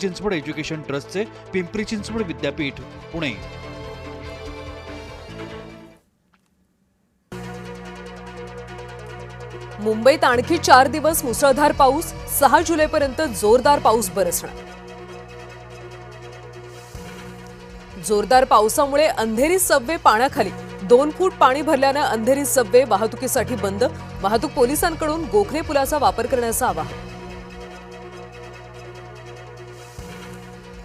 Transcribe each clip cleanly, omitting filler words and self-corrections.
Chinchwad education ट्रस्टचे पिंपरी चिंचवड विद्यापीठ पुणे। मुंबईत आणखी 4 दिवस मुसळधार पाऊस, 6 जुलैपर्यंत जोरदार पाऊस बरसणार। जोरदार पावसामुळे अंधेरी सबवे पाण्याखाली, 2 फूट पाणी भरल्याने अंधेरी सबवे वाहतुकीसाठी बंद। वाहतूक पोलिसांकडून गोखले पुलाचा वापर करण्याचं आवाहन।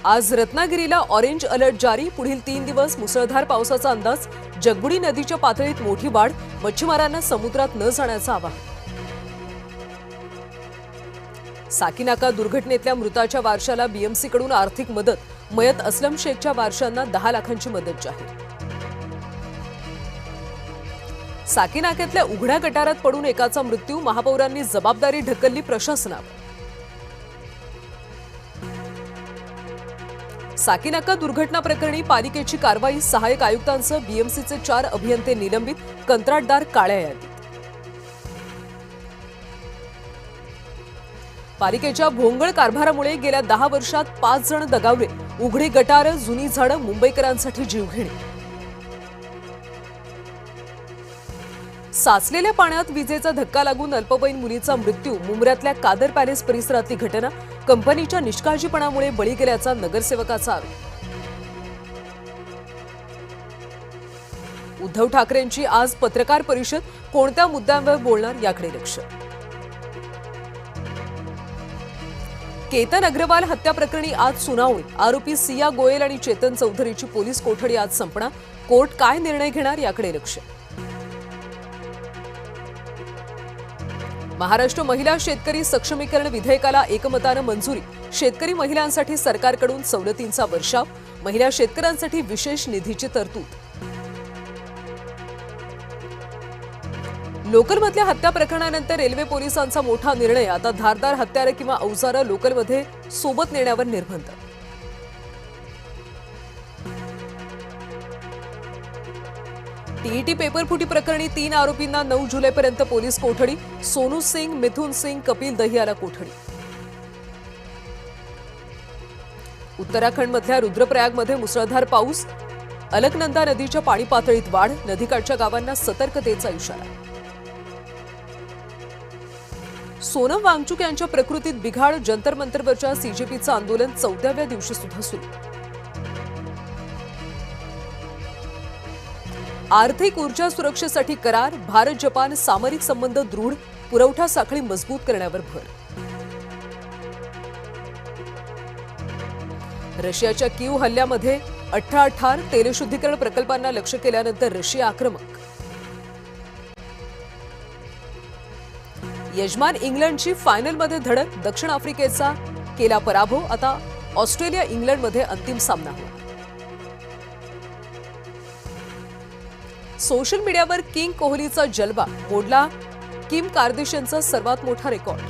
आज रत्नागिरीला ऑरेंज अलर्ट जारी, पुढील 3 दिवस मुसळधार पावसाचा अंदाज। जगबुडी नदीच्या पातळीत मोठी वाढ, मच्छीमारांना समुद्रात न जाण्याचं आवाहन। साकीनाका दुर्घटनेतल्या मृताच्या वारशाला बीएमसी कडून आर्थिक मदत, मयत असलम शेखच्या वारशांना 10 लाखांची मदत जाहीर। साकीनाक्यातल्या उघड्या गटारात पडून एकाचा मृत्यू, महापौरांनी जबाबदारी ढकलली प्रशासनावर। साकीनाका दुर्घटना प्रकरणी पालिकेची कारवाई, सहाय्यक आयुक्तांसह बीएमसीचे 4 अभियंते निलंबित, कंत्राटदार काळ्या यादीत। पालिकेच्या भोंगळ कारभारामुळे गेल्या 10 वर्षात 5 जण दगावले, उघडी गटार, जुनी झाडं मुंबईकरांसाठी जीवघेणी। साचलेल्या पाण्यात विजेचा धक्का लागून अल्पवयीन मुलीचा मृत्यू, मुंब्र्यातल्या कादर पॅलेस परिसरातली घटना, कंपनीच्या निष्काळजीपणामुळे बळी गेल्याचा नगरसेवकाचा आरोप। उद्धव ठाकरेंची आज पत्रकार परिषद, कोणत्या मुद्द्यांवर बोलणार याकडे लक्ष। केतन अग्रवाल हत्या प्रकरणी आज सुनावणी, आरोपी सिया गोयल आणि चेतन चौधरीची पोलीस कोठडी आज संपणार, कोर्ट काय निर्णय घेणार याकडे लक्ष। महाराष्ट्र महिला शेतकरी सक्षमीकरण विधेयकाला एकमतानं मंजुरी, शेतकरी महिलांसाठी सरकारकडून सवलतींचा वर्षाव, महिला शेतकऱ्यांसाठी विशेष निधीची तरतूद। लोकलमधल्या हत्या प्रकरणानंतर रेल्वे पोलिसांचा मोठा निर्णय, आता धारदार हत्यारं किंवा अवजारं लोकलमध्ये सोबत नेण्यावर निर्बंध। टीईटी पेपरफुटी प्रकरणी 3 आरोपींना 9 जुलैपर्यंत पोलीस कोठडी, सोनू सिंग, मिथुन सिंग, कपिल दहियाला कोठडी। उत्तराखंडमधल्या रुद्रप्रयागमध्ये मुसळधार पाऊस, अलकनंदा नदीच्या पाणी पातळीत वाढ, नदीकाठच्या गावांना सतर्कतेचा इशारा। सोनम वांगचुक यांच्या प्रकृतीत बिघाड, जंतर मंतरवरच्या सीजेपीचं आंदोलन 14व्या दिवशी सुद्धा सुरू। आर्थिक ऊर्जा सुरक्षेसाठी करार, भारत जपान सामरिक संबंध दृढ, पुरवठा साखळी मजबूत करण्यावर भर। रशियाच्या कीव हल्ल्यामध्ये 18 ठार, तेलशुद्धीकरण प्रकल्पांना लक्ष्य केल्यानंतर रशिया आक्रमक। यजमान इंग्लंडची फायनलमध्ये धडक, दक्षिण आफ्रिकेचा केला पराभव, आता ऑस्ट्रेलिया इंग्लंडमध्ये अंतिम सामना होईल। सोशल मीडियावर किंग कोहलीचा जलवा, मोडला किम कार्दाशियनचा सर्वात मोठा रेकॉर्ड।